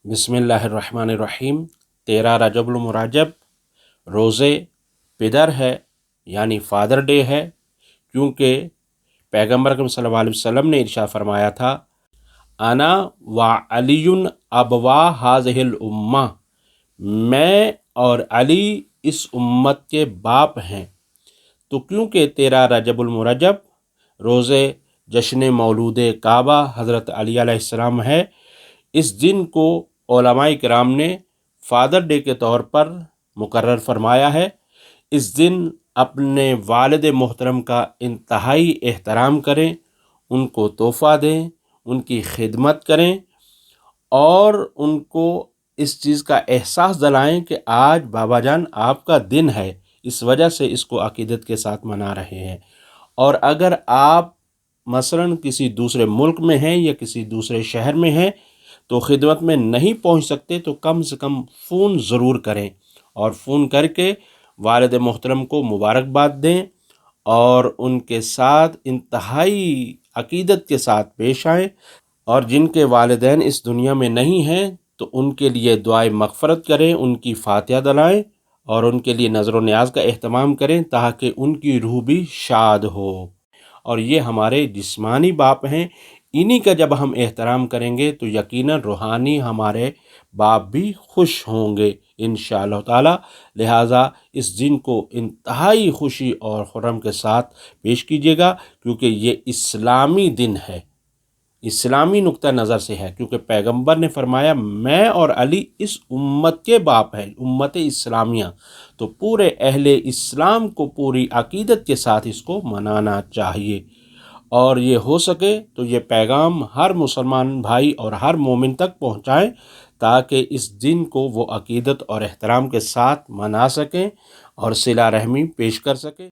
बिस्मिल्लाहिर्रहमानिर्रहीम। 13 रजबुल मुरज्जब रोज़े पिदर है, यानी फ़ादर डे है, क्योंकि पैगम्बर अकरम सल्लल्लाहु अलैहि वसल्लम ने इरशाद फरमाया था, अना व अलीयुन अबवा हाज़िहिल उम्मा, मैं और अली इस उम्मत के बाप हैं। तो क्योंकि 13 रजबुल मुरज्जब रोज़े जश्न मौलूद काबा हज़रत अली अलैहिस्सलाम है, इस दिन को उलमाए किराम ने फ़ादर डे के तौर पर मुकर्रर फरमाया है। इस दिन अपने वालिद मोहतरम का इंतहाई एहतराम करें, उनको तोहफ़ा दें, उनकी खिदमत करें और उनको इस चीज़ का एहसास दिलाएं कि आज बाबा जान आपका दिन है, इस वजह से इसको अक़ीदत के साथ मना रहे हैं। और अगर आप मसलन किसी दूसरे मुल्क में हैं या किसी दूसरे शहर में हैं तो खिदमत में नहीं पहुंच सकते तो कम से कम फ़ोन ज़रूर करें और फ़ोन करके वालिद मोहतरम को मुबारकबाद दें और उनके साथ इंतहाई अक़ीदत के साथ पेश आएँ। और जिनके वालिदैन इस दुनिया में नहीं हैं तो उनके लिए दुआए मग़फ़रत करें, उनकी फ़ातिहा दिलाएँ और उनके लिए नज़र व नियाज़ का एहतमाम करें ताकि उनकी रूह भी शाद हो। और ये हमारे जिस्मानी बाप हैं, इन्हीं का जब हम एहतराम करेंगे तो यकीनन रूहानी हमारे बाप भी खुश होंगे इंशाअल्लाह ताला। लिहाजा इस दिन को इंतहाई खुशी और खुर्रम के साथ पेश कीजिएगा, क्योंकि ये इस्लामी दिन है, इस्लामी नुक्ता नज़र से है, क्योंकि पैगंबर ने फरमाया मैं और अली इस उम्मत के बाप हैं, उम्मत इस्लामिया। तो पूरे अहले इस्लाम को पूरी अक़ीदत के साथ इसको मनाना चाहिए और ये हो सके तो ये पैगाम हर मुसलमान भाई और हर मोमिन तक पहुँचाएँ ताकि इस दिन को वो अक़ीदत और एहतराम के साथ मना सकें और सिला रहमी पेश कर सकें।